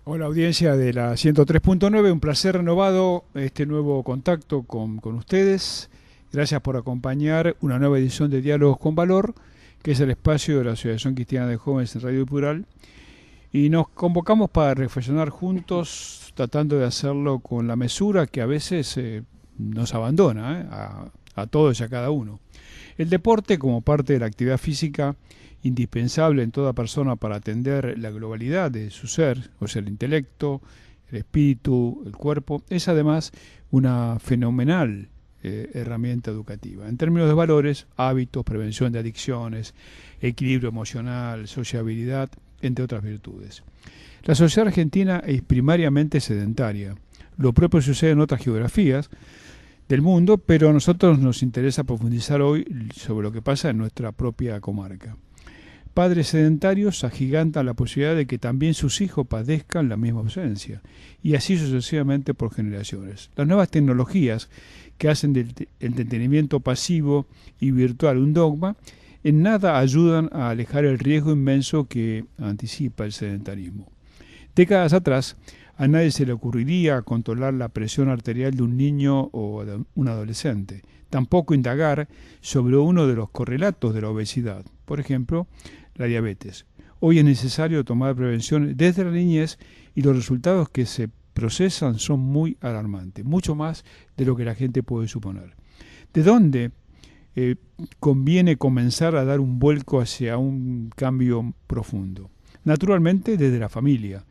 Hola audiencia de la 103.9, un placer renovado este nuevo contacto con ustedes. Gracias por acompañar una nueva edición de Diálogos con Valor, que es el espacio de la Asociación Cristiana de Jóvenes en Radio Plural. Y nos convocamos para reflexionar juntos, tratando de hacerlo con la mesura que a veces nos abandona a todos y a cada uno. El deporte, como parte de la actividad física, indispensable en toda persona para atender la globalidad de su ser, o sea, el intelecto, el espíritu, el cuerpo, es además una fenomenal herramienta educativa. En términos de valores, hábitos, prevención de adicciones, equilibrio emocional, sociabilidad, entre otras virtudes. La sociedad argentina es primariamente sedentaria. Lo propio sucede en otras geografías del mundo, pero a nosotros nos interesa profundizar hoy sobre lo que pasa en nuestra propia comarca. Padres sedentarios agigantan la posibilidad de que también sus hijos padezcan la misma ausencia, y así sucesivamente por generaciones. Las nuevas tecnologías que hacen del entretenimiento pasivo y virtual un dogma, en nada ayudan a alejar el riesgo inmenso que anticipa el sedentarismo. Décadas atrás, a nadie se le ocurriría controlar la presión arterial de un niño o de un adolescente, tampoco indagar sobre uno de los correlatos de la obesidad, por ejemplo, la diabetes. Hoy es necesario tomar prevención desde la niñez y los resultados que se procesan son muy alarmantes, mucho más de lo que la gente puede suponer. ¿De dónde conviene comenzar a dar un vuelco hacia un cambio profundo? Naturalmente desde la familia.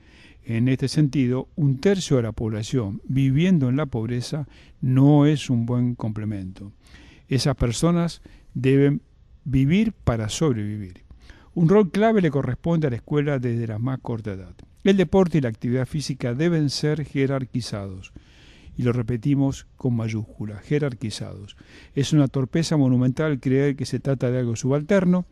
En este sentido, un tercio de la población viviendo en la pobreza no es un buen complemento. Esas personas deben vivir para sobrevivir. Un rol clave le corresponde a la escuela desde la más corta edad. El deporte y la actividad física deben ser jerarquizados. Y lo repetimos con mayúsculas, jerarquizados. Es una torpeza monumental creer que se trata de algo subalterno.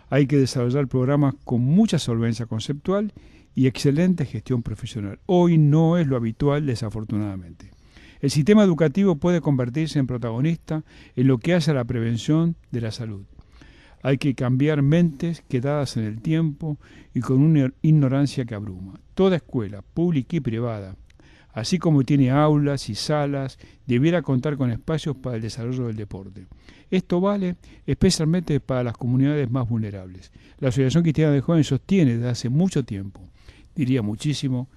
Hay que desarrollar programas con mucha solvencia conceptual y excelente gestión profesional. Hoy no es lo habitual, desafortunadamente. El sistema educativo puede convertirse en protagonista en lo que hace a la prevención de la salud. Hay que cambiar mentes quedadas en el tiempo y con una ignorancia que abruma. Toda escuela, pública y privada, así como tiene aulas y salas, debiera contar con espacios para el desarrollo del deporte. Esto vale especialmente para las comunidades más vulnerables. La Asociación Cristiana de Jóvenes sostiene desde hace mucho tiempo, diría muchísimo,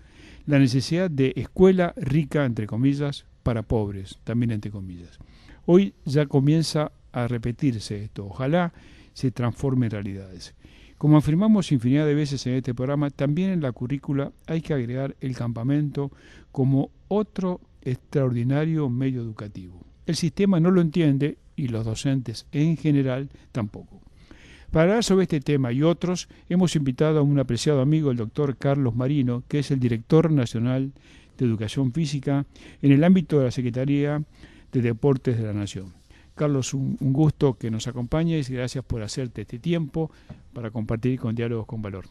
la necesidad de escuela rica, entre comillas, para pobres, también entre comillas. Hoy ya comienza a repetirse esto. Ojalá se transforme en realidades. Como afirmamos infinidad de veces en este programa, también en la currícula hay que agregar el campamento como otro extraordinario medio educativo. El sistema no lo entiende y los docentes en general tampoco. Para hablar sobre este tema y otros, hemos invitado a un apreciado amigo, el doctor Carlos Marino, que es el director nacional de Educación Física en el ámbito de la Secretaría de Deportes de la Nación. Carlos, un gusto que nos acompañes y gracias por hacerte este tiempo para compartir con Diálogos con Valor.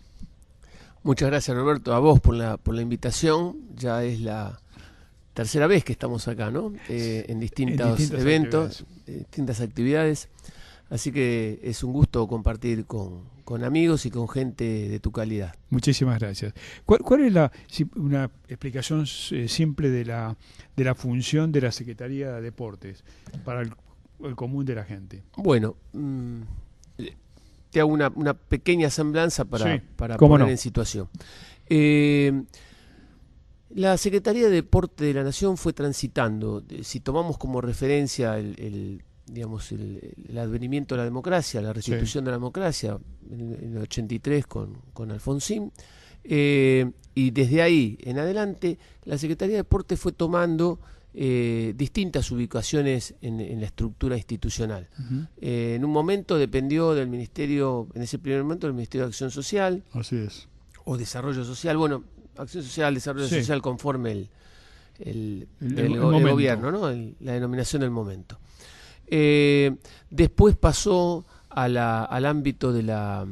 Muchas gracias, Roberto, a vos por la invitación. Ya es la tercera vez que estamos acá, ¿no? En distintos eventos, distintas actividades. Así que es un gusto compartir con amigos y con gente de tu calidad. Muchísimas gracias. ¿Cuál es una explicación simple de la función de la Secretaría de Deportes para el común de la gente? Bueno, te hago una pequeña semblanza para poner en situación. La Secretaría de Deporte de la Nación fue transitando, si tomamos como referencia el advenimiento de la democracia, la restitución de la democracia en el 83 con Alfonsín, y desde ahí en adelante la Secretaría de Deporte fue tomando distintas ubicaciones en la estructura institucional. En un momento dependió del Ministerio, en ese primer momento del Ministerio de Acción Social. Así es. O Desarrollo Social, bueno, Acción Social, Desarrollo Social conforme el gobierno, ¿no? La denominación del momento. Después pasó al ámbito de la...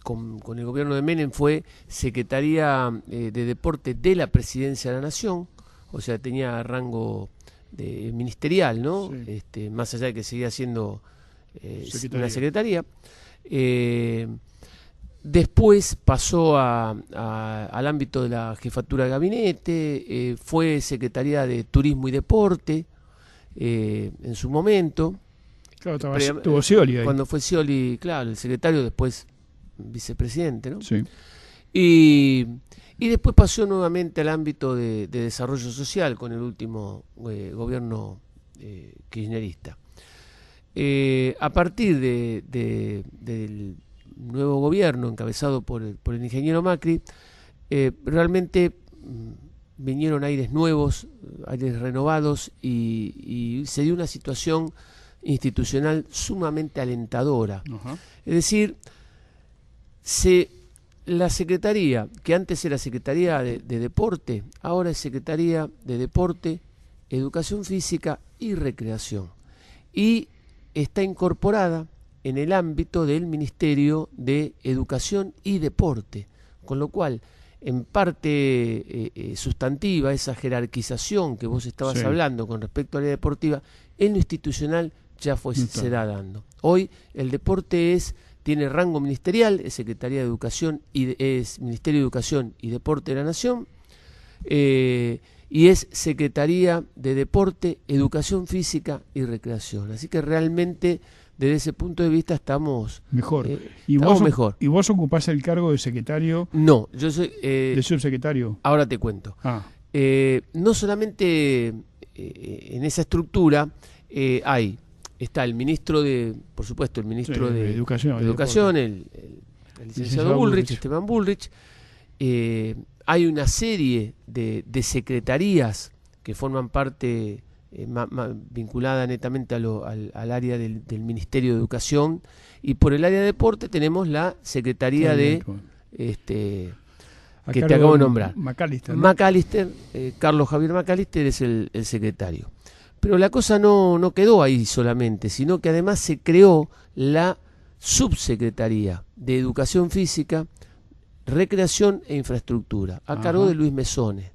Con el gobierno de Menem fue Secretaría de Deporte de la Presidencia de la Nación, o sea, tenía rango ministerial, ¿no? Sí. Más allá de que seguía siendo una secretaría. Después pasó al ámbito de la jefatura de gabinete, fue Secretaría de Turismo y Deporte en su momento. Claro, estuvo Scioli ahí. Cuando fue Scioli, claro, el secretario, después vicepresidente, ¿no? Sí. Y después pasó nuevamente al ámbito de desarrollo social con el último gobierno kirchnerista. A partir del nuevo gobierno encabezado por el ingeniero Macri, realmente vinieron aires nuevos, aires renovados y se dio una situación institucional sumamente alentadora. Ajá. Es decir, la Secretaría, que antes era Secretaría de Deporte, ahora es Secretaría de Deporte, Educación Física y Recreación. Y está incorporada en el ámbito del Ministerio de Educación y Deporte, con lo cual, en parte sustantiva, esa jerarquización que vos estabas hablando con respecto a la deportiva, en lo institucional ya se da dando. Hoy el deporte tiene rango ministerial, es Secretaría de Educación es Ministerio de Educación y Deporte de la Nación, y es Secretaría de Deporte, Educación Física y Recreación. Así que realmente desde ese punto de vista estamos mejor. Mejor. ¿Y vos ocupás el cargo de secretario? No, yo soy de subsecretario. Ahora te cuento. No solamente en esa estructura está el ministro por supuesto, el ministro de Educación, el licenciado Bullrich, Esteban Bullrich. Hay una serie de secretarías que forman parte vinculada netamente al área del Ministerio de Educación, y por el área de deporte tenemos la Secretaría que te acabo de nombrar. McAllister, ¿no? McAllister, Carlos Javier McAllister es el secretario. Pero la cosa no quedó ahí solamente, sino que además se creó la Subsecretaría de Educación Física, Recreación e Infraestructura, a cargo de Luis Mesones.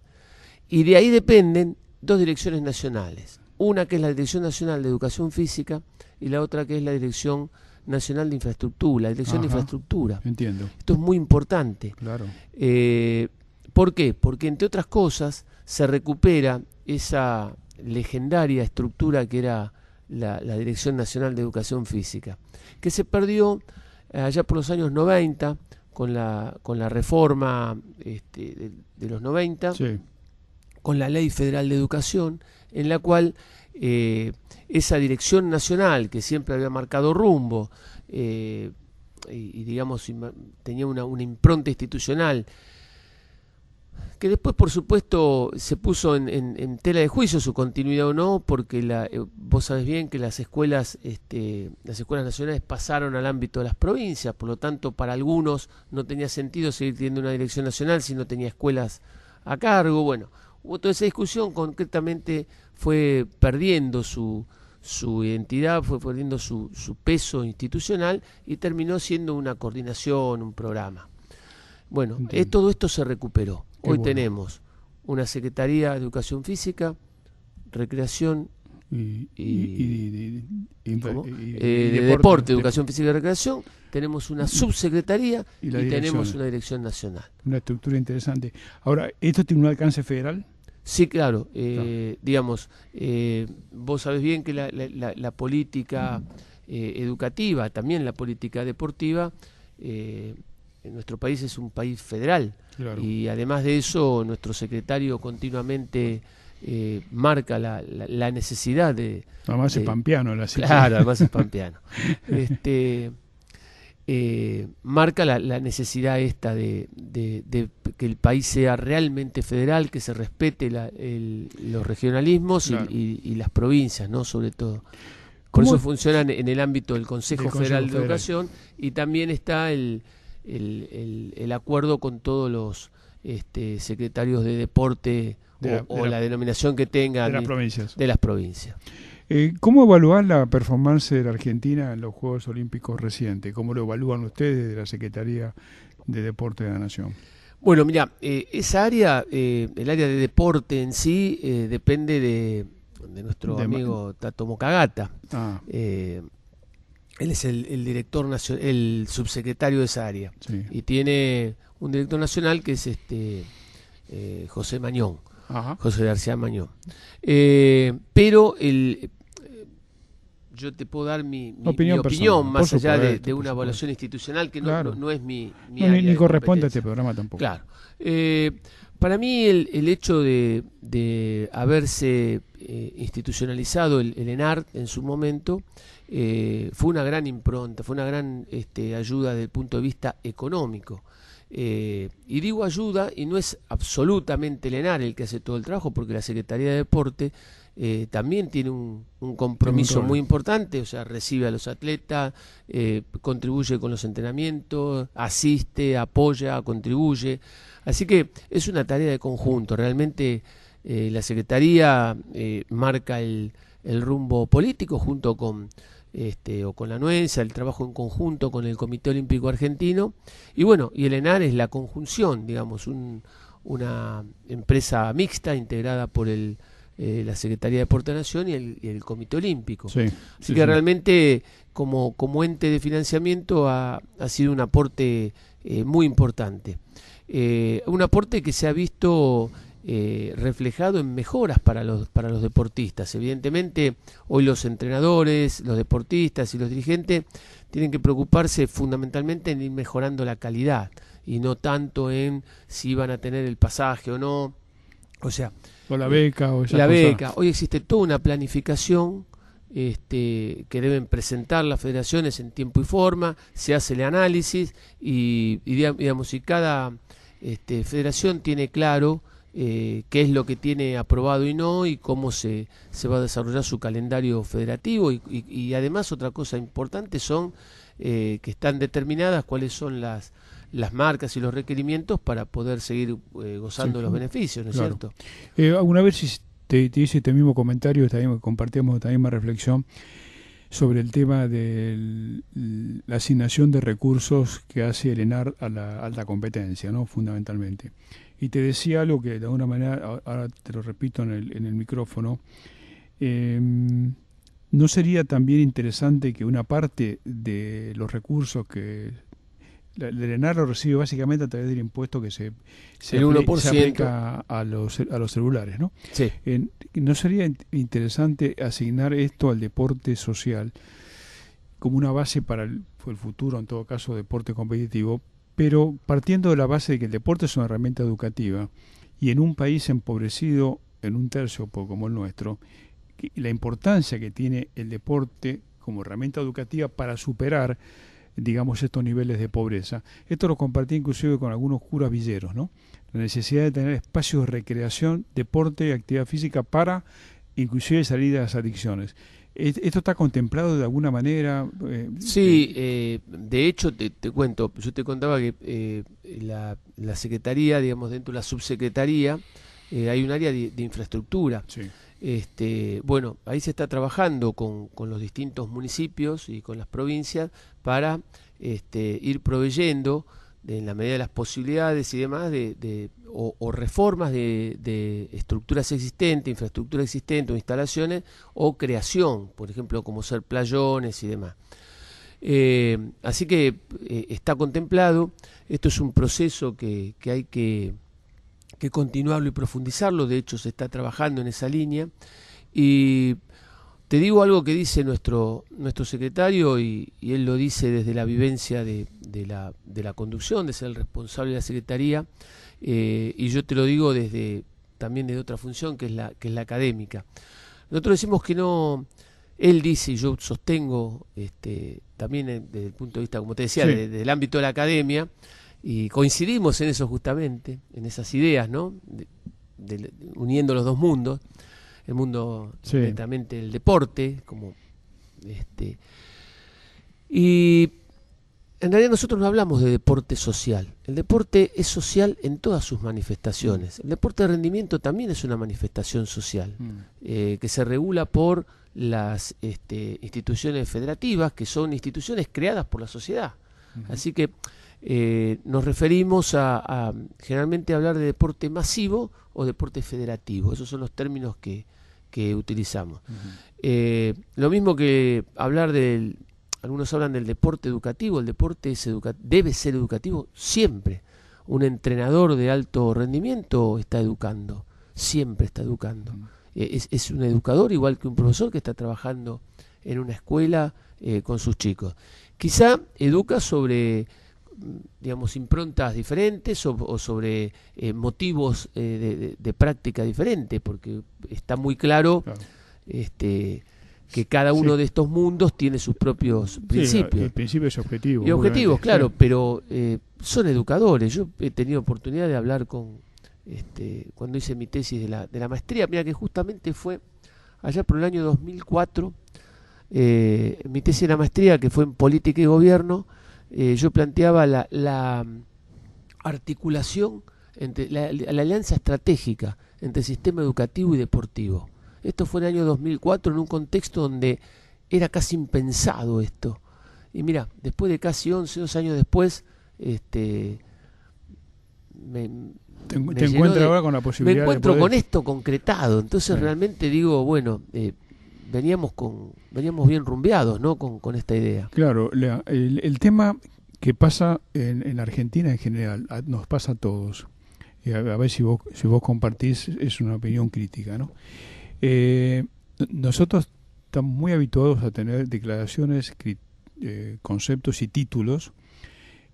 Y de ahí dependen dos direcciones nacionales. Una que es la Dirección Nacional de Educación Física y la otra que es la Dirección Nacional de Infraestructura, la Dirección de Infraestructura. Entiendo. Esto es muy importante. Claro. ¿Por qué? Porque entre otras cosas se recupera esa legendaria estructura que era la Dirección Nacional de Educación Física, que se perdió allá por los años 90 con la reforma de los 90, con la Ley Federal de Educación, en la cual esa dirección nacional que siempre había marcado rumbo y digamos tenía una impronta institucional, que después por supuesto se puso en tela de juicio su continuidad o no, porque vos sabés bien que las escuelas nacionales pasaron al ámbito de las provincias, por lo tanto para algunos no tenía sentido seguir teniendo una dirección nacional si no tenía escuelas a cargo. Bueno, hubo toda esa discusión, concretamente fue perdiendo su identidad, fue perdiendo su peso institucional y terminó siendo una coordinación, un programa. Bueno, todo esto se recuperó. Hoy tenemos una Secretaría de Educación Física, Recreación de Deporte, Educación Física y Recreación. Tenemos una subsecretaría y tenemos una dirección nacional. Una estructura interesante. Ahora, ¿esto tiene un alcance federal? Sí, claro. Digamos, vos sabés bien que la política educativa, también la política deportiva, en nuestro país es un país federal. Claro. Y además de eso, nuestro secretario continuamente marca la necesidad de... Además es pampeano. Claro, además es pampeano. Marca la necesidad esta de que el país sea realmente federal, que se respete los regionalismos, claro, y las provincias, ¿no? Sobre todo. Por eso funcionan en el ámbito del Consejo Federal de Educación, y también está el acuerdo con todos los secretarios de deporte o la denominación que tengan de las provincias. ¿Cómo evaluar la performance de la Argentina en los Juegos Olímpicos recientes? ¿Cómo lo evalúan ustedes de la Secretaría de Deporte de la Nación? Bueno, mira, esa área, el área de deporte en sí, depende de nuestro amigo Tato Mokagata. Él es el director nacional, el subsecretario de esa área. Sí. Y tiene un director nacional que es José Mañón, Ajá. José García Mañón. Pero yo te puedo dar mi Opinión opinión personal, más por allá supuesto, de por una supuesto. evaluación institucional que Claro. no es mi No, área ni de corresponde a competencia. este programa tampoco. Claro. Para mí el hecho de haberse institucionalizado el ENAR en su momento fue una gran impronta, fue una gran ayuda desde el punto de vista económico. Y digo ayuda, y no es absolutamente el ENAR el que hace todo el trabajo, porque la Secretaría de Deporte también tiene un compromiso muy importante, o sea, recibe a los atletas, contribuye con los entrenamientos, asiste, apoya, contribuye. Así que es una tarea de conjunto. Realmente la Secretaría marca el rumbo político junto con o con la anuencia, el trabajo en conjunto con el Comité Olímpico Argentino, y bueno, y el ENAR es la conjunción, digamos, una empresa mixta integrada por la Secretaría de Deporte de Nación y el Comité Olímpico. Sí, Así que realmente como ente de financiamiento ha sido un aporte muy importante. Un aporte que se ha visto reflejado en mejoras para los deportistas. Evidentemente, hoy los entrenadores, los deportistas y los dirigentes tienen que preocuparse fundamentalmente en ir mejorando la calidad y no tanto en si van a tener el pasaje o no. O sea, o la beca o esa la cosa. beca. Hoy existe toda una planificación que deben presentar las federaciones en tiempo y forma, se hace el análisis y digamos, si cada federación tiene claro qué es lo que tiene aprobado y no, y cómo se va a desarrollar su calendario federativo, y además otra cosa importante son que están determinadas cuáles son las marcas y los requerimientos para poder seguir gozando de los beneficios, ¿no es claro. cierto? Alguna vez te hice este mismo comentario, también compartíamos esta misma reflexión sobre el tema de la asignación de recursos que hace el ENAR a la alta competencia, ¿no? Fundamentalmente. Y te decía algo que de alguna manera, ahora te lo repito en el micrófono, ¿no sería también interesante que una parte de los recursos que el ENAR lo recibe básicamente a través del impuesto que se aplica a los celulares, ¿no? Sí. ¿No sería interesante asignar esto al deporte social como una base para el futuro, en todo caso, deporte competitivo, pero partiendo de la base de que el deporte es una herramienta educativa y en un país empobrecido en un tercio como el nuestro, la importancia que tiene el deporte como herramienta educativa para superar, digamos, estos niveles de pobreza? Esto lo compartí inclusive con algunos curas villeros, ¿no? La necesidad de tener espacios de recreación, deporte y actividad física para inclusive salir de las adicciones. ¿Esto está contemplado de alguna manera? Sí, de hecho te cuento, yo te contaba que la Secretaría, digamos, dentro de la subsecretaría, hay un área de infraestructura. Sí. Bueno, ahí se está trabajando con los distintos municipios y con las provincias para ir proveyendo, en la medida de las posibilidades y demás, o reformas de estructuras existentes, infraestructura existente o instalaciones, o creación, por ejemplo, como ser playones y demás. Así que está contemplado. Esto es un proceso que hay que continuarlo y profundizarlo. De hecho, se está trabajando en esa línea. Y te digo algo que dice nuestro secretario, y él lo dice desde la vivencia de la conducción, de ser el responsable de la secretaría, y yo te lo digo también desde otra función, que es la académica. Nosotros decimos que no. Él dice, y yo sostengo también desde el punto de vista, como te decía, sí, desde el ámbito de la academia, y coincidimos en eso justamente, en esas ideas, ¿no? Uniendo los dos mundos, el mundo directamente del deporte, como y en realidad nosotros no hablamos de deporte social. El deporte es social en todas sus manifestaciones. El deporte de rendimiento también es una manifestación social, que se regula por las instituciones federativas, que son instituciones creadas por la sociedad. Así que nos referimos a generalmente hablar de deporte masivo o deporte federativo. Esos son los términos que utilizamos. Lo mismo que hablar del algunos hablan del deporte educativo. El deporte debe ser educativo siempre. Un entrenador de alto rendimiento está educando, siempre está educando. Es un educador igual que un profesor que está trabajando en una escuela con sus chicos. Quizá educa sobre, digamos, improntas diferentes o sobre motivos de práctica diferente, porque está muy claro, que cada uno de estos mundos tiene sus propios principios. Principios y objetivos. Y objetivos, claro, pero son educadores. Yo he tenido oportunidad de hablar con, cuando hice mi tesis de la maestría, mira que justamente fue allá por el año 2004, mi tesis de la maestría, que fue en política y gobierno, yo planteaba la articulación, entre la alianza estratégica entre sistema educativo y deportivo. Esto fue en el año 2004, en un contexto donde era casi impensado esto. Y mira, después de casi 2 años después, te encuentras ahora con la posibilidad. Me encuentro de poder... con esto concretado. Entonces realmente digo, bueno, veníamos bien rumbeados, ¿no? Con esta idea. Claro, el tema que pasa en Argentina en general, nos pasa a todos. Y a ver si vos compartís, es una opinión crítica, ¿no? Nosotros estamos muy habituados a tener declaraciones, conceptos y títulos,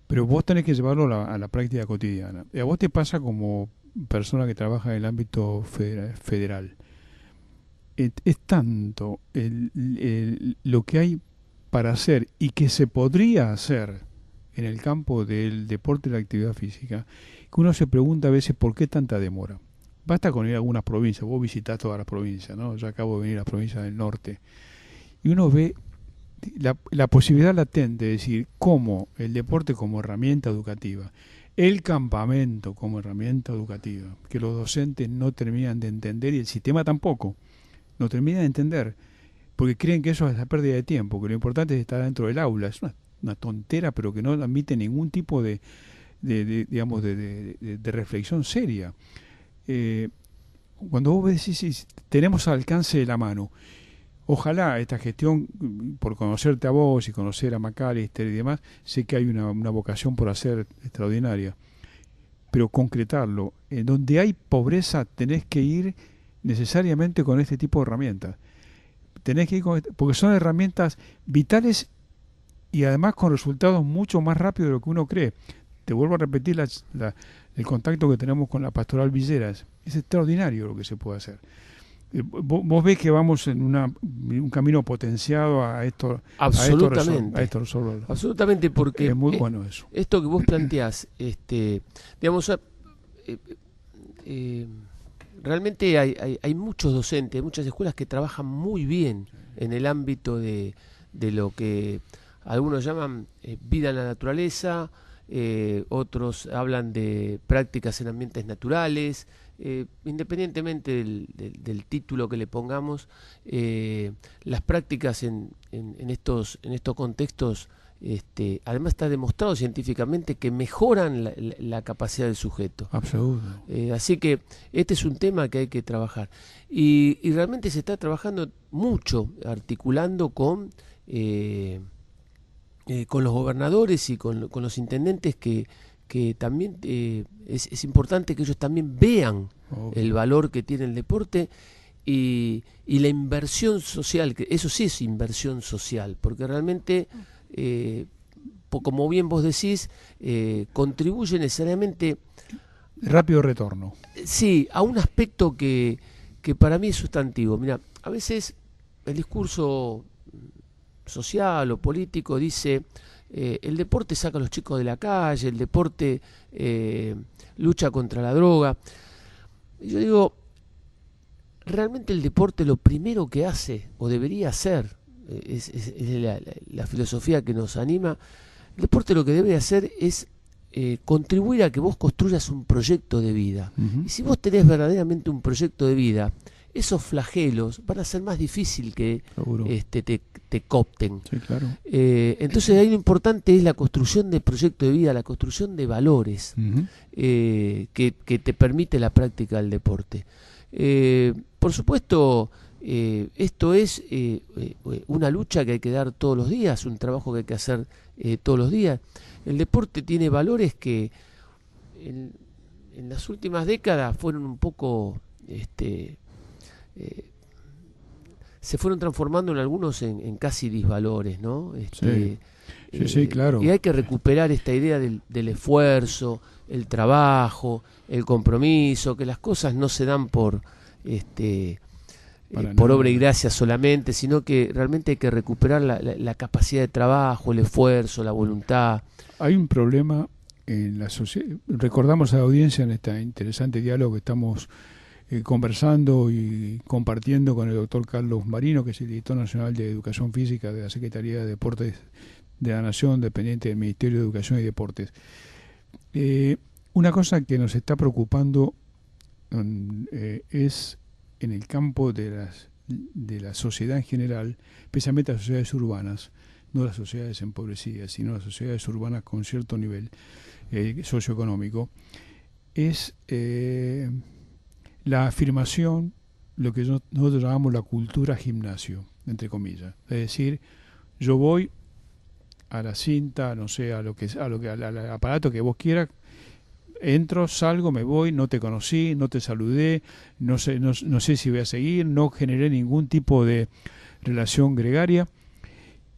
pero vos tenés que llevarlo a la práctica cotidiana. Y a vos te pasa como persona que trabaja en el ámbito federal. Es tanto lo que hay para hacer y que se podría hacer en el campo del deporte y la actividad física, que uno se pregunta a veces por qué tanta demora. Basta con ir a algunas provincias, vos visitás todas las provincias, ¿no? Yo acabo de venir a las provincias del norte, y uno ve la posibilidad latente de decir cómo el deporte como herramienta educativa, el campamento como herramienta educativa, que los docentes no terminan de entender y el sistema tampoco, no termina de entender, porque creen que eso es la pérdida de tiempo, que lo importante es estar dentro del aula. Es una tontera, pero que no admite ningún tipo de reflexión seria. Cuando vos decís, tenemos al alcance de la mano, ojalá esta gestión, por conocerte a vos y conocer a McAllister y demás, sé que hay una vocación por hacer extraordinaria, pero concretarlo, en donde hay pobreza tenés que ir necesariamente con este tipo de herramientas, tenés que ir porque son herramientas vitales y además con resultados mucho más rápidos de lo que uno cree. Te vuelvo a repetir el contacto que tenemos con la Pastoral Villeras. Es extraordinario lo que se puede hacer. Vos ves que vamos en un camino potenciado a esto. Absolutamente. A esto resolverlo. Absolutamente, porque es muy bueno eso. Esto que vos planteás, digamos, realmente hay muchos docentes, hay muchas escuelas que trabajan muy bien en el ámbito de lo que algunos llaman vida en la naturaleza. Otros hablan de prácticas en ambientes naturales, independientemente del título que le pongamos, las prácticas en estos contextos, además está demostrado científicamente que mejoran la capacidad del sujeto. Absoluto. Así que este es un tema que hay que trabajar. Y realmente se está trabajando mucho, articulando con los gobernadores y con los intendentes, que también es importante que ellos también vean el valor que tiene el deporte y la inversión social, que eso sí es inversión social, porque realmente, como bien vos decís, contribuye necesariamente... Rápido retorno. Sí, a un aspecto que para mí es sustantivo. Mira, a veces el discurso social o político dice el deporte saca a los chicos de la calle, el deporte lucha contra la droga. Y yo digo, realmente el deporte lo primero que hace o debería hacer, es la filosofía que nos anima, el deporte lo que debe hacer es contribuir a que vos construyas un proyecto de vida. Y si vos tenés verdaderamente un proyecto de vida, esos flagelos van a ser más difícil que te coopten. Sí, claro. Entonces ahí lo importante es la construcción de proyecto de vida, la construcción de valores que te permite la práctica del deporte. Por supuesto, Esto es una lucha que hay que dar todos los días, un trabajo que hay que hacer todos los días. El deporte tiene valores que en las últimas décadas fueron un poco se fueron transformando en algunos en casi disvalores, ¿no? Sí, claro. Y hay que recuperar esta idea del esfuerzo, el trabajo, el compromiso, que las cosas no se dan por obra y gracia solamente, sino que realmente hay que recuperar la capacidad de trabajo, el esfuerzo, la voluntad. Hay un problema en la sociedad. Recordamos a la audiencia en este interesante diálogo que estamos conversando y compartiendo con el doctor Carlos Marino, que es el director nacional de Educación Física de la Secretaría de Deportes de la Nación, dependiente del Ministerio de Educación y Deportes. Una cosa que nos está preocupando es en el campo de la sociedad en general, especialmente las sociedades urbanas, no las sociedades empobrecidas, sino las sociedades urbanas con cierto nivel socioeconómico, es la afirmación, lo que nosotros llamamos la cultura gimnasio, entre comillas. Es decir, yo voy a la cinta, no sé, al aparato que vos quieras, entro, salgo, me voy, no te conocí, no te saludé, no sé si voy a seguir, no generé ningún tipo de relación gregaria.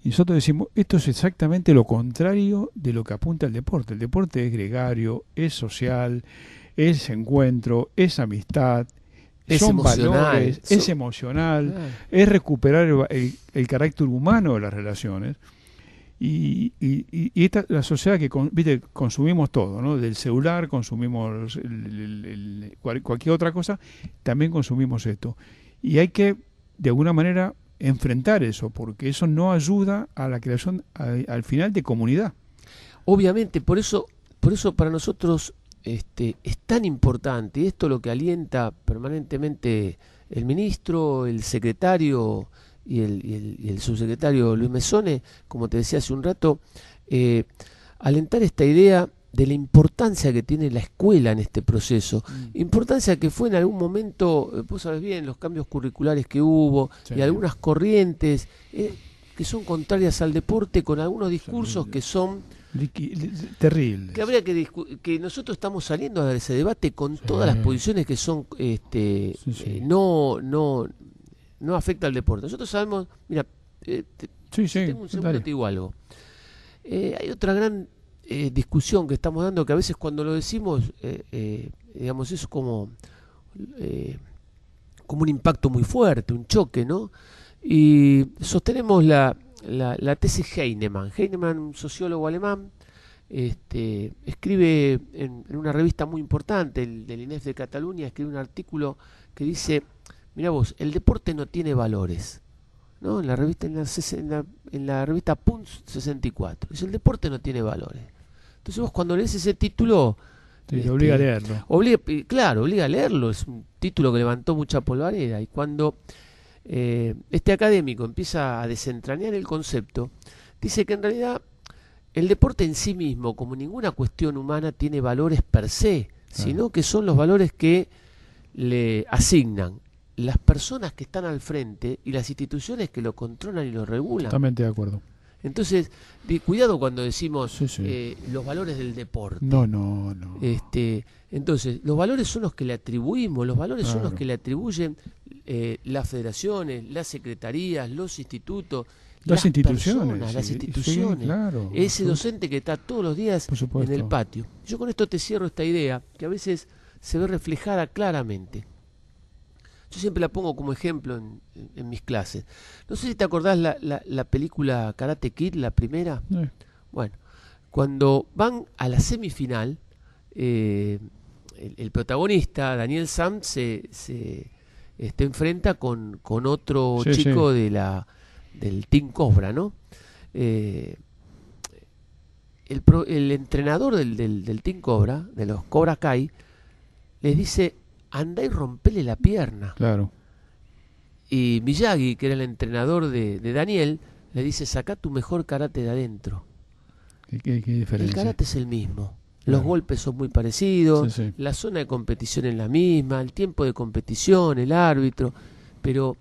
Y nosotros decimos, esto es exactamente lo contrario de lo que apunta el deporte. El deporte es gregario, es social, es encuentro, es amistad, son valores, es emocional, es recuperar el carácter humano de las relaciones. Y esta la sociedad que consumimos todo, ¿no? Del celular consumimos cualquier otra cosa, también consumimos esto. Y hay que, de alguna manera, enfrentar eso, porque eso no ayuda a la creación, al final, de comunidad. Obviamente, por eso para nosotros es tan importante, y esto es lo que alienta permanentemente el ministro, el secretario y el subsecretario Luis Mesone, como te decía hace un rato, alentar esta idea de la importancia que tiene la escuela en este proceso. Importancia que fue en algún momento, vos sabés bien, los cambios curriculares que hubo, y algunas corrientes que son contrarias al deporte, con algunos discursos que son terribles. Que habría que nosotros estamos saliendo a dar ese debate con todas las posiciones que son no afecta al deporte. Nosotros sabemos, mira, tengo un segundo, te digo algo. Hay otra gran discusión que estamos dando, que a veces cuando lo decimos, digamos, es como un impacto muy fuerte, un choque, ¿no? Y sostenemos la tesis Heinemann. Heinemann, un sociólogo alemán, escribe en una revista muy importante, del INEF de Cataluña, escribe un artículo que dice: mirá vos, el deporte no tiene valores, ¿no? En la revista Punz 64. Dice: el deporte no tiene valores. Entonces vos, cuando lees ese título, te obliga a leerlo. Obliga a leerlo. Es un título que levantó mucha polvareda. Y cuando este académico empieza a desentrañar el concepto, dice que en realidad el deporte en sí mismo, como ninguna cuestión humana, tiene valores per se, sino que son los valores que le asignan las personas que están al frente y las instituciones que lo controlan y lo regulan. Totalmente de acuerdo. Entonces, cuidado cuando decimos los valores del deporte. No. Entonces, los valores son los que le atribuimos, los valores son los que le atribuyen las federaciones, las secretarías, los institutos, las instituciones. Ese docente que está todos los días en el patio. Yo con esto te cierro esta idea, que a veces se ve reflejada claramente. Yo siempre la pongo como ejemplo en mis clases. No sé si te acordás la película Karate Kid, la primera. Bueno, cuando van a la semifinal, el protagonista, Daniel Sam, se enfrenta con otro chico del Team Cobra, ¿no? El entrenador del Team Cobra, de los Cobra Kai, les dice: andá y rompele la pierna. Claro. Y Miyagi, que era el entrenador de Daniel, le dice: sacá tu mejor karate de adentro. ¿Qué diferencia? El karate es el mismo. Los golpes son muy parecidos, la zona de competición es la misma, el tiempo de competición, el árbitro, pero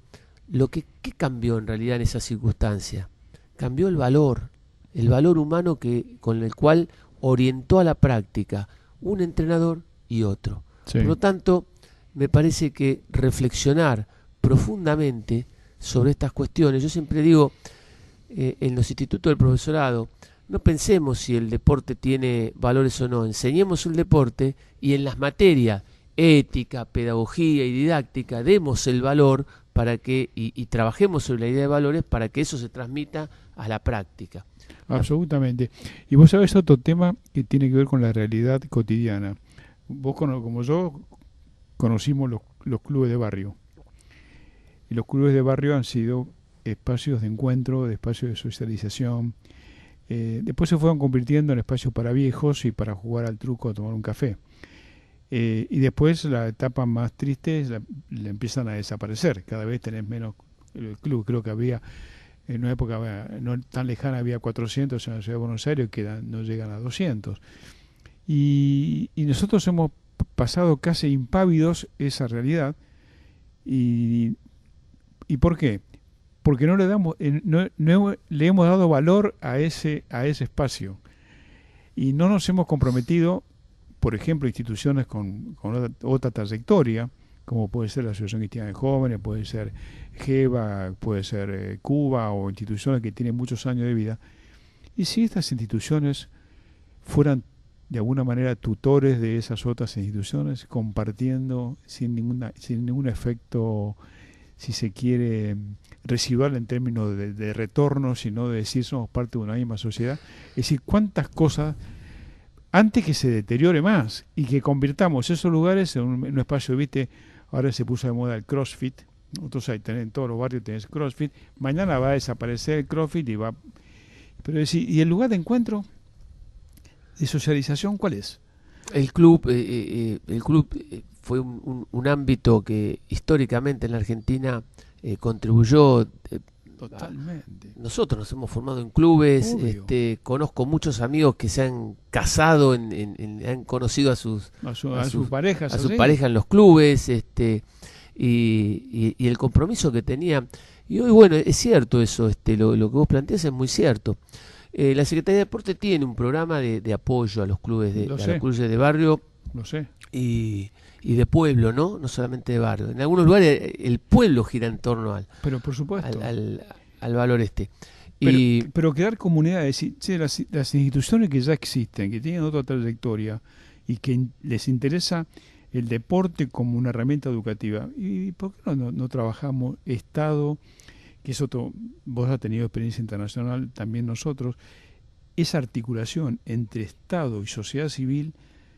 ¿Qué cambió en realidad en esa circunstancia? Cambió el valor humano con el cual orientó a la práctica un entrenador y otro. Sí. Por lo tanto, me parece que reflexionar profundamente sobre estas cuestiones, yo siempre digo, en los institutos del profesorado, no pensemos si el deporte tiene valores o no, enseñemos el deporte y en las materias ética, pedagogía y didáctica demos el valor para que y trabajemos sobre la idea de valores para que eso se transmita a la práctica. Absolutamente. Y vos sabés otro tema que tiene que ver con la realidad cotidiana. Vos como yo conocimos los clubes de barrio. Y los clubes de barrio han sido espacios de encuentro, de espacios de socialización. Después se fueron convirtiendo en espacios para viejos y para jugar al truco o tomar un café. Y después la etapa más triste es la empiezan a desaparecer. Cada vez tenés menos el club. Creo que había, en una época no tan lejana, había 400 en la ciudad de Buenos Aires que no llegan a 200. Y nosotros hemos pasado casi impávidos esa realidad. ¿Y por qué? Porque no le hemos dado valor a ese espacio. Y no nos hemos comprometido, por ejemplo, instituciones con otra trayectoria, como puede ser la Asociación Cristiana de Jóvenes, puede ser GEVA, puede ser Cuba, o instituciones que tienen muchos años de vida. Y si estas instituciones fueran de alguna manera tutores de esas otras instituciones, compartiendo sin ningún efecto, si se quiere, residual en términos de retorno, sino de decir somos parte de una misma sociedad. Es decir, cuántas cosas, antes que se deteriore más y que convirtamos esos lugares en un espacio, viste, ahora se puso de moda el CrossFit, nosotros ahí en todos los barrios tenés CrossFit, mañana va a desaparecer el CrossFit pero es decir, ¿y el lugar de encuentro, de socialización, cuál es? El club fue un ámbito que históricamente en la Argentina contribuyó. Totalmente. Nosotros nos hemos formado en clubes, conozco muchos amigos que se han casado, han conocido a sus parejas, a sus parejas en los clubes, y el compromiso que tenían. Y hoy, bueno, es cierto eso, lo que vos planteás es muy cierto. La Secretaría de Deporte tiene un programa de apoyo a los clubes los clubes de barrio. Lo sé. Y de pueblo, ¿no? No solamente de barrio. En algunos lugares el pueblo gira en torno pero por supuesto al valor pero crear comunidades, decir, che, las instituciones que ya existen, que tienen otra trayectoria y que les interesa el deporte como una herramienta educativa, ¿y por qué no trabajamos Estado, que es otro, vos has tenido experiencia internacional, también nosotros, esa articulación entre Estado y sociedad civil?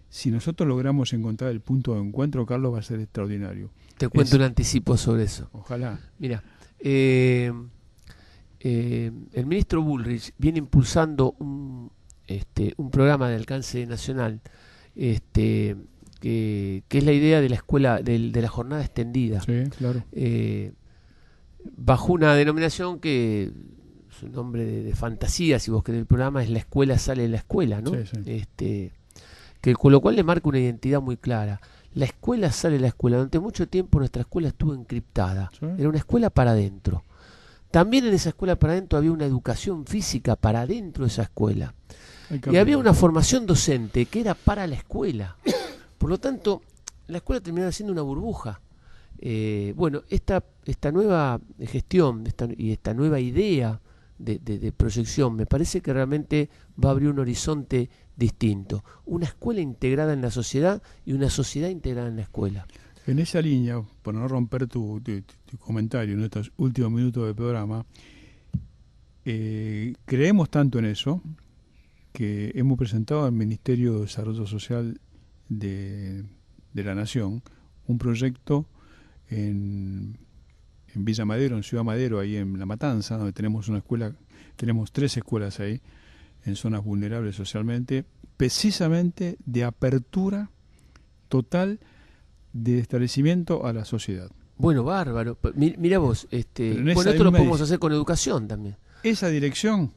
Si nosotros logramos encontrar el punto de encuentro, Carlos, va a ser extraordinario. Te cuento un anticipo sobre eso. Ojalá. Mira, el ministro Bullrich viene impulsando un programa de alcance nacional, que es la idea de la escuela, de la jornada extendida. Sí, claro. Bajo una denominación que es un nombre de fantasía, si vos querés, el programa es La Escuela Sale de la Escuela, ¿no? Sí. Que con lo cual le marca una identidad muy clara. La escuela sale de la escuela. Durante mucho tiempo nuestra escuela estuvo encriptada. ¿Sí? Era una escuela para adentro. También en esa escuela para adentro había una educación física para adentro de esa escuela. Y había una formación docente que era para la escuela. Por lo tanto, la escuela terminaba siendo una burbuja. Bueno, esta nueva gestión y esta nueva idea de proyección me parece que realmente va a abrir un horizonte distinto, una escuela integrada en la sociedad y una sociedad integrada en la escuela. En esa línea, para no romper tu comentario en estos últimos minutos del programa, creemos tanto en eso que hemos presentado al Ministerio de Desarrollo Social de la Nación un proyecto en Villa Madero, en Ciudad Madero, ahí en La Matanza, donde tenemos una escuela, tenemos 3 escuelas ahí, en zonas vulnerables socialmente, precisamente de apertura total de establecimiento a la sociedad. Bueno, bárbaro. Mira vos, bueno, esto lo podemos hacer con educación también. Esa dirección,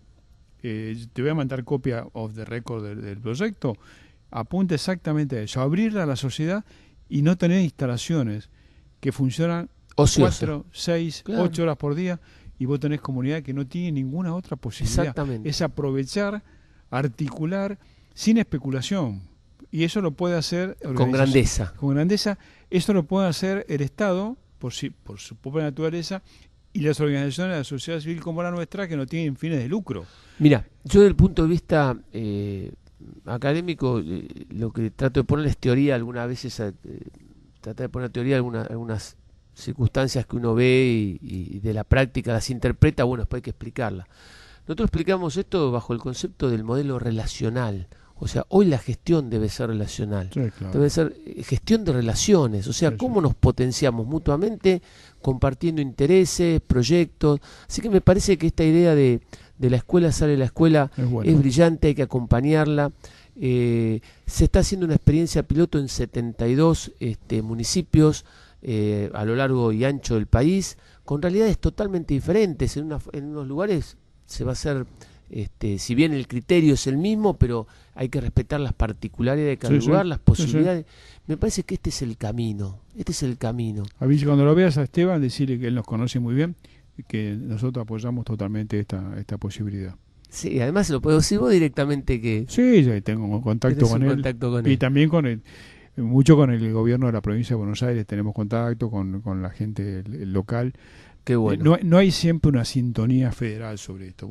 te voy a mandar copia of the record del proyecto, apunta exactamente a eso, abrirla a la sociedad y no tener instalaciones que funcionan ociosa. 4, 6, Claro. 8 horas por día, y vos tenés comunidad que no tiene ninguna otra posibilidad. Exactamente. Es aprovechar, articular, sin especulación. Y eso lo puede hacer Con grandeza. Con grandeza. Eso lo puede hacer el Estado por su propia naturaleza, y las organizaciones de la sociedad civil como la nuestra, que no tienen fines de lucro. Mira, yo desde el punto de vista académico, lo que trato de poner es teoría, algunas veces tratar de poner teoría algunas circunstancias que uno ve y de la práctica las interpreta, bueno, después hay que explicarlas. Nosotros explicamos esto bajo el concepto del modelo relacional. O sea, hoy la gestión debe ser relacional, Sí, claro. debe ser gestión de relaciones, o sea, Sí, cómo nos potenciamos mutuamente, compartiendo intereses, proyectos. Así que me parece que esta idea de la escuela sale de la escuela Es bueno. es brillante, hay que acompañarla. Se está haciendo una experiencia piloto en 72 municipios a lo largo y ancho del país, con realidades totalmente diferentes. En unos lugares se va a hacer... si bien el criterio es el mismo, pero hay que respetar las particularidades de cada Sí, lugar, sí. las posibilidades. Me parece que este es el camino, A mí, cuando lo veas a Esteban, decirle que él nos conoce muy bien y que nosotros apoyamos totalmente esta posibilidad. Sí, además se lo puedo decir vos directamente que Sí, yo tengo contacto tenés con un él, contacto con y él. también mucho con el gobierno de la provincia de Buenos Aires, tenemos contacto con la gente el local. Qué bueno. No hay siempre una sintonía federal sobre esto.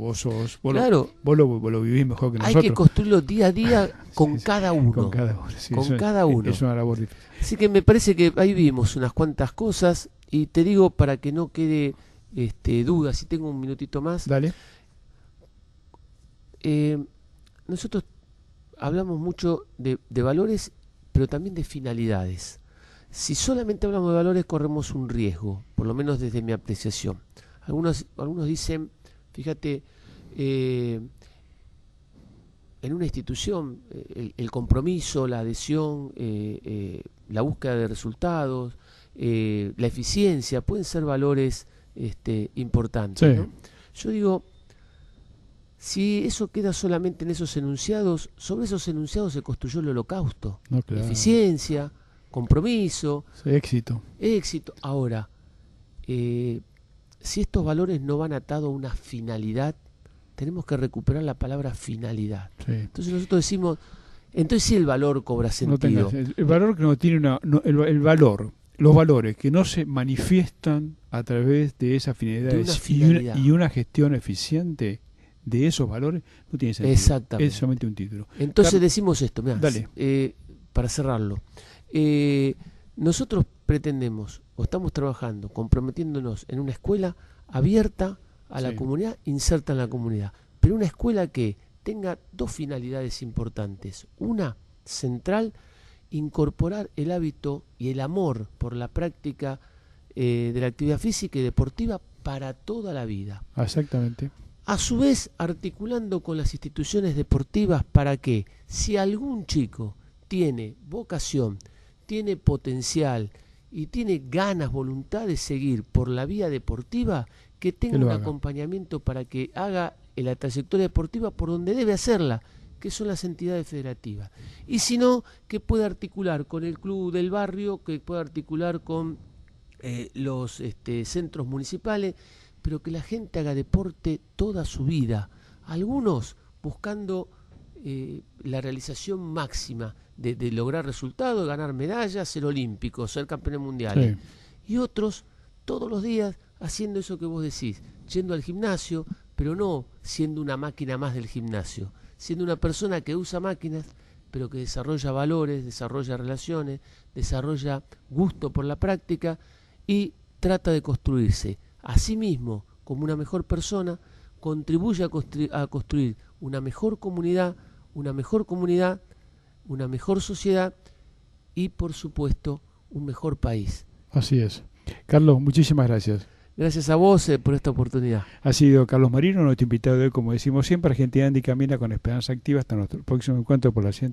Claro, Vos lo vivís mejor que hay nosotros. que construirlo día a día con Sí, cada uno. Con cada uno. Sí, Con eso cada uno. Es una labor difícil. Así que me parece que ahí vimos unas cuantas cosas y te digo para que no quede duda, si tengo un minutito más. Dale. Nosotros hablamos mucho de valores, pero también de finalidades. Si solamente hablamos de valores, corremos un riesgo, por lo menos desde mi apreciación. Algunos dicen, fíjate, en una institución, el compromiso, la adhesión, la búsqueda de resultados, la eficiencia, pueden ser valores importantes, Sí. ¿no? Yo digo, si eso queda solamente en esos enunciados, sobre esos enunciados se construyó el holocausto. No, claro. Eficiencia, compromiso, Sí, éxito. éxito. Ahora, si estos valores no van atados a una finalidad, tenemos que recuperar la palabra finalidad. Sí. Entonces nosotros decimos, entonces sí el valor cobra No sentido. tengas- el valor que no tiene el valor, los valores que no se manifiestan a través de esas finalidades una finalidad. y una gestión eficiente de esos valores no tiene sentido. Exactamente. Es solamente un título. Entonces decimos esto, mirá, Dale. para cerrarlo. Nosotros pretendemos o estamos trabajando, comprometiéndonos en una escuela abierta a la Sí. comunidad, inserta en la comunidad, pero una escuela que tenga dos finalidades importantes. Una, central, incorporar el hábito y el amor por la práctica de la actividad física y deportiva para toda la vida. Exactamente. A su vez, articulando con las instituciones deportivas para que, si algún chico tiene vocación, tiene potencial y tiene ganas, voluntad de seguir por la vía deportiva, que tenga Que lo un haga. acompañamiento para que haga la trayectoria deportiva por donde debe hacerla, que son las entidades federativas. Y si no, que pueda articular con el club del barrio, que pueda articular con los centros municipales, pero que la gente haga deporte toda su vida. Algunos buscando la realización máxima de lograr resultados, ganar medallas, ser olímpicos, ser campeones mundiales. Sí. Y otros todos los días haciendo eso que vos decís, yendo al gimnasio, pero no siendo una máquina más del gimnasio, siendo una persona que usa máquinas, pero que desarrolla valores, desarrolla relaciones, desarrolla gusto por la práctica y trata de construirse a sí mismo como una mejor persona, contribuye a construir una mejor comunidad, una mejor sociedad y, por supuesto, un mejor país. Así es. Carlos, muchísimas gracias. Gracias a vos por esta oportunidad. Ha sido Carlos Marino, nuestro invitado de hoy, como decimos siempre. Argentina Andy camina con esperanza activa. Hasta nuestro próximo encuentro por la 100.